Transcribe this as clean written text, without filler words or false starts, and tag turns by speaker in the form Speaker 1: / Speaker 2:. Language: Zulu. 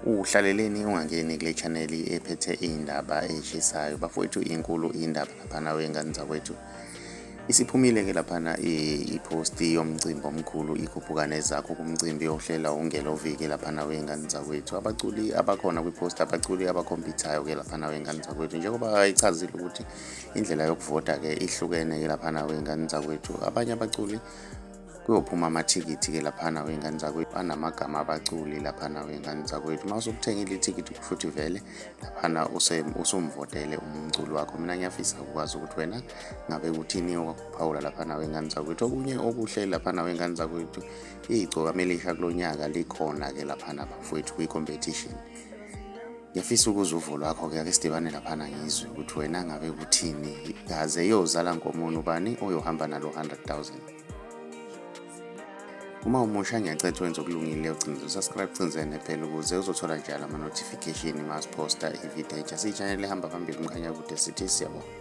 Speaker 1: Uhlaleleni ungangeni kule channel ephethe iy'ndaba ey'shisayo bafowethu, inkulu indaba laphana wey'ngane zakwethu. Isiphumile ke laphana i-post yomcimbi omkhulu ikhuphuka nezakho kumcimbi ohlela ungeloviki laphana wey'ngane zakwethu. Abaculi abakhona kwi-post, abaculi abakhompithayo ke laphana wey'ngane zakwethu, njengoba ichazile ukuthi indlela yokuvota ke ihlukene ke laphana wey'ngane zakwethu. Abanye abaculi kuyophuma amathikithi ke laphana wey'ngane zakwethu anamagama abaculi laphana wey'ngane zakwethu. Uma usukuthengile ithikithi futhi vele laphana usumvotele umculi wakho. Mina ngiyafisa ukwazi ukuthi wena ngabe uthini okwakuphawula laphana wey'ngane zakwethu. Okunye okuhle laphana wey'ngane zakwethu, igcoka melisha kulo nyaka likhona ke laphana bafowethu kwi-competition. Ngiyafisa ukuza uvo lwakho-ke, ake sidibane laphana ngizwe ukuthi wena ngabe uthini, kaze yozala nkomuni ubani oyohamba nalo 100,000. Uma umusha ngiyacela wenze okulungile, ucinze usubscribe, cinzene phela ukuze uzothola njalo ama-notification uma siposta ividiyo entsha. Siyichanele ehamba phambili, umkhanya kude, sithi siyabonga.